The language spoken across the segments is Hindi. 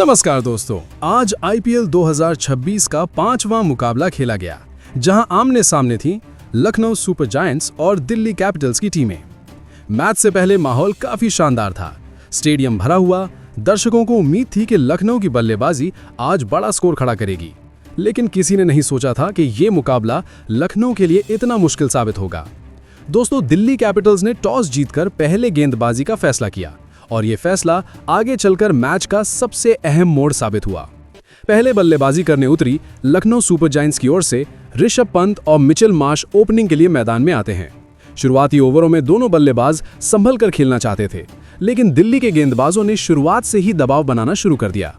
नमस्कार दोस्तों, आज आईपीएल 2026 का 5वां मुकाबला खेला गया, जहां आमने सामने थी लखनऊ सुपर जायंट्स और दिल्ली कैपिटल्स की टीमें। मैच से पहले माहौल काफी शानदार था। स्टेडियम भरा हुआ, दर्शकों को उम्मीद थी कि लखनऊ की बल्लेबाजी आज बड़ा स्कोर खड़ा करेगी, लेकिन किसी ने नहीं सोचा था कि ये मुकाबला लखनऊ के लिए इतना मुश्किल साबित होगा। दोस्तों, दिल्ली कैपिटल्स ने टॉस जीतकर पहले गेंदबाजी का फैसला किया और ये फैसला आगे चलकर मैच का सबसे अहम मोड़ साबित हुआ। पहले बल्लेबाजी करने उतरी लखनऊ सुपर जायंट्स की ओर से ऋषभ पंत और मिचेल मार्श ओपनिंग के लिए मैदान में आते हैं। शुरुआती ओवरों में दोनों बल्लेबाज संभल कर खेलना चाहते थे, लेकिन दिल्ली के गेंदबाजों ने शुरुआत से ही दबाव बनाना शुरू कर दिया।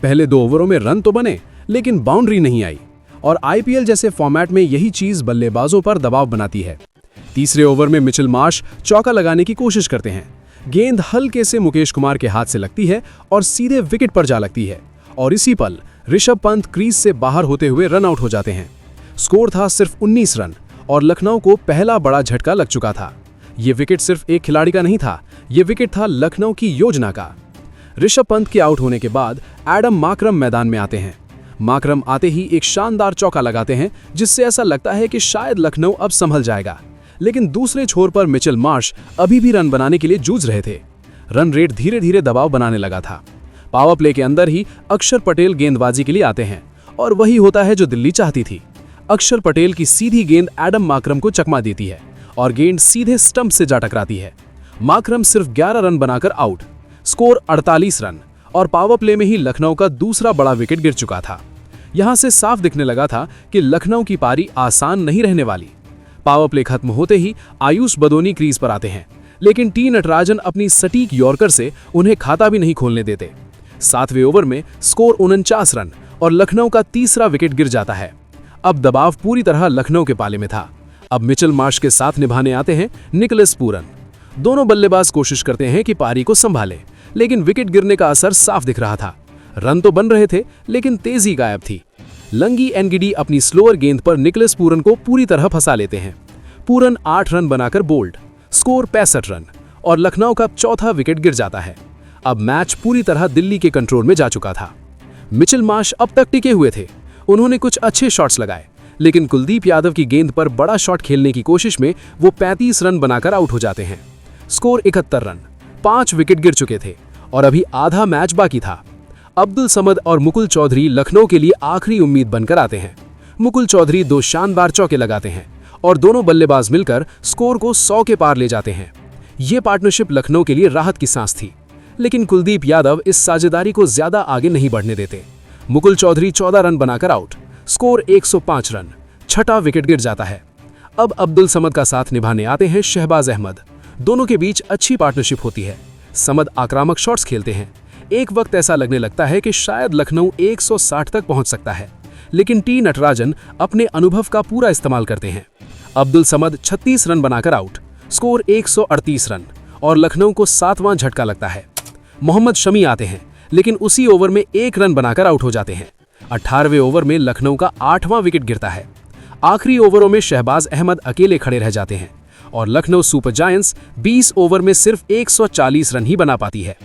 पहले 2 ओवरों में रन तो बने, लेकिन बाउंड्री नहीं आई, और आईपीएल जैसे फॉर्मेट में यही चीज बल्लेबाजों पर दबाव बनाती है। तीसरे ओवर में मिचेल मार्श चौका लगाने की कोशिश करते हैं। गेंद हल्के से मुकेश कुमार के हाथ से लगती है और सीधे विकेट पर जा लगती है, और इसी पल ऋषभ पंत क्रीज से बाहर होते हुए रन आउट हो जाते हैं। स्कोर था सिर्फ 19 रन और लखनऊ को पहला बड़ा झटका लग चुका था। ये विकेट सिर्फ एक खिलाड़ी का नहीं था, ये विकेट था लखनऊ की योजना का। ऋषभ पंत के आउट होने के बाद एडम माकरम मैदान में आते हैं। माकरम आते ही एक शानदार चौका लगाते हैं, जिससे ऐसा लगता है कि शायद लखनऊ अब संभल जाएगा, लेकिन दूसरे छोर पर मिचेल मार्श अभी भी रन बनाने के लिए जूझ रहे थे। रन रेट धीरे धीरे दबाव बनाने लगा था। पावर प्ले के अंदर ही अक्षर पटेल गेंदबाजी के लिए आते हैं, और वही होता है जो दिल्ली चाहती थी। अक्षर पटेल की सीधी गेंद एडम माकरम को चकमा देती है और गेंद सीधे स्टंप से जा टकराती है। माकरम सिर्फ 11 रन बनाकर आउट। स्कोर 48 रन, और पावर प्ले में ही लखनऊ का दूसरा बड़ा विकेट गिर चुका था। यहां से साफ दिखने लगा था कि लखनऊ की पारी आसान नहीं रहने वाली। पावर प्ले खत्म होते ही आयुष बदोनी क्रीज पर आते हैं, लेकिन टी नटराजन अपनी सटीक यॉर्कर से उन्हें खाता भी नहीं खोलने देते। 7वें ओवर में स्कोर 49 रन और लखनऊ का तीसरा विकेट गिर जाता है। अब दबाव पूरी तरह लखनऊ के पाले में था। अब मिचेल मार्श के साथ निभाने आते हैं निकोलस पूरन। दोनों बल्लेबाज कोशिश करते हैं कि पारी को संभालें, लेकिन विकेट गिरने का असर साफ दिख रहा था। रन तो बन रहे थे, लेकिन तेजी गायब थी। लंगी एनगिडी अपनी स्लोअर गेंद पर निकोलस पूरन को पूरी तरह फंसा लेते हैं। पूरन 8 रन बनाकर बोल्ड। स्कोर 65 रन, और लखनऊ का चौथा विकेट गिर जाता है। अब मैच पूरी तरह दिल्ली के कंट्रोल में जा चुका था। मिचेल मार्श अब तक टिके हुए थे। उन्होंने कुछ अच्छे शॉट्स लगाए, लेकिन कुलदीप यादव की गेंद पर बड़ा शॉट खेलने की कोशिश में वो 35 रन बनाकर आउट हो जाते हैं। स्कोर 71 रन, 5 विकेट गिर चुके थे और अभी आधा मैच बाकी था। अब्दुल समद और मुकुल चौधरी लखनऊ के लिए आखिरी उम्मीद बनकर आते हैं। मुकुल चौधरी 2 शानदार चौके लगाते हैं और दोनों बल्लेबाज मिलकर स्कोर को 100 के पार ले जाते हैं। ये पार्टनरशिप लखनऊ के लिए राहत की सांस थी, लेकिन कुलदीप यादव इस साझेदारी को ज्यादा आगे नहीं बढ़ने देते। मुकुल चौधरी 14 रन बनाकर आउट। स्कोर 105 रन, छठा विकेट गिर जाता है। अब अब्दुल समद का साथ निभाने आते हैं शहबाज अहमद। दोनों के बीच अच्छी पार्टनरशिप होती है। समद आक्रामक शॉट्स खेलते हैं। एक वक्त ऐसा लगने लगता है कि शायद लखनऊ 160 तक पहुंच सकता है, लेकिन टी नटराजन अपने अनुभव का पूरा इस्तेमाल करते हैं। अब्दुल समद 36 रन बनाकर आउट। स्कोर 138 रन, और लखनऊ को 7वां झटका लगता है। मोहम्मद शमी आते हैं, लेकिन उसी ओवर में 1 रन बनाकर आउट हो जाते हैं। 18वें ओवर में लखनऊ का 8वां विकेट गिरता है। आखिरी ओवरों में शहबाज अहमद अकेले खड़े रह जाते हैं और लखनऊ सुपर जायंट्स 20 ओवर में सिर्फ 140 रन ही बना पाती है।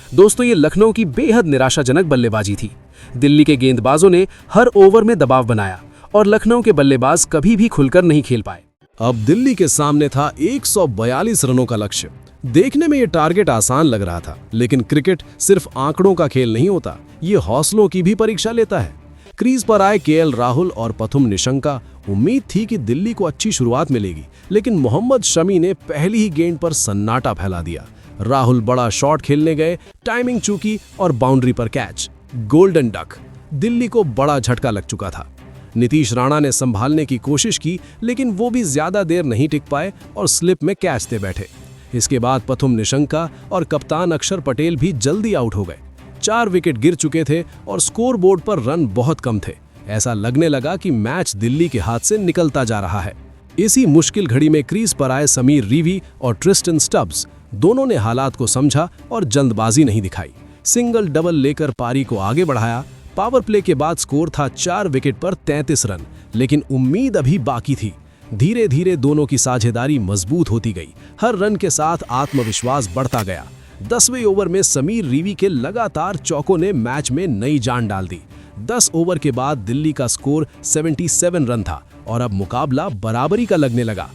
दोस्तों, ये लखनऊ की बेहद निराशाजनक बल्लेबाजी थी। दिल्ली के गेंदबाजों ने हर ओवर में दबाव बनाया और लखनऊ के बल्लेबाज कभी भी खुलकर नहीं खेल पाए। अब दिल्ली के सामने था 142 रनों का लक्ष्य। देखने में ये टारगेट आसान लग रहा था, लेकिन क्रिकेट सिर्फ आंकड़ों का खेल नहीं होता, ये हौसलों की भी परीक्षा लेता है। क्रीज पर आए केएल राहुल और पथुम निशंका। उम्मीद थी कि दिल्ली को अच्छी शुरुआत मिलेगी, लेकिन मोहम्मद शमी ने पहली ही गेंद पर सन्नाटा फैला दिया। राहुल बड़ा शॉट खेलने गए, टाइमिंग चूकी और बाउंड्री पर कैच। Golden duck. दिल्ली को बड़ा झटका लग चुका था। नीतीश राणा ने संभालने की कोशिश की, लेकिन वो भी ज्यादा देर नहीं टिक पाए और स्लिप में कैच दे बैठे। इसके बाद पथुम निशंका और कप्तान अक्षर पटेल भी जल्दी आउट हो गए। 4 विकेट गिर चुके थे और स्कोर बोर्ड पर रन बहुत कम थे। ऐसा लगने लगा कि मैच दिल्ली के हाथ से निकलता जा रहा है। इसी मुश्किल घड़ी में क्रीज पर आए समीर रीवी और ट्रिस्टन स्टब्स। दोनों ने हालात को समझा और जल्दबाजी नहीं दिखाई। सिंगल डबल लेकर पारी को आगे बढ़ाया। पावर प्ले के बाद स्कोर था 4 विकेट पर 33 रन, लेकिन उम्मीद अभी बाकी थी। धीरे धीरे दोनों की साझेदारी मजबूत होती गई। हर रन के साथ आत्मविश्वास बढ़ता गया। 10वें ओवर में समीर रीवी के लगातार चौकों ने मैच में नई जान डाल दी। 10 ओवर के बाद दिल्ली का स्कोर 77 रन था और अब मुकाबला बराबरी का लगने लगा।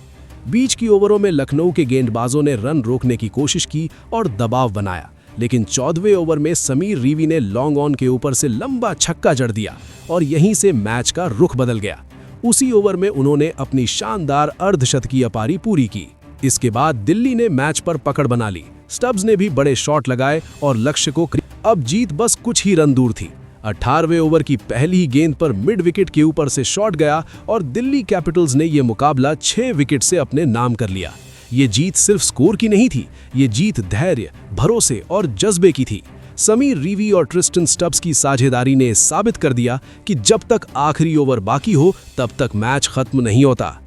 बीच की ओवरों में लखनऊ के गेंदबाजों ने रन रोकने की कोशिश की और दबाव बनाया, लेकिन 14वें ओवर में समीर रीवी ने लॉन्ग ऑन के ऊपर से लंबा छक्का जड़ दिया और यहीं से मैच का रुख बदल गया। उसी ओवर में उन्होंने अपनी शानदार अर्धशतकीय पारी पूरी की। इसके बाद दिल्ली ने मैच पर पकड़ बना ली। स्टब्स ने भी बड़े शॉट लगाए और लक्ष्य को अब जीत बस कुछ ही रन दूर थी। 18वें ओवर की पहली ही गेंद पर मिड विकेट के ऊपर से शॉट गया और दिल्ली कैपिटल्स ने यह मुकाबला 6 विकेट से अपने नाम कर लिया। ये जीत सिर्फ स्कोर की नहीं थी, ये जीत धैर्य, भरोसे और जज्बे की थी। समीर रीवी और ट्रिस्टन स्टब्स की साझेदारी ने साबित कर दिया कि जब तक आखिरी ओवर बाकी हो तब तक मैच खत्म नहीं होता।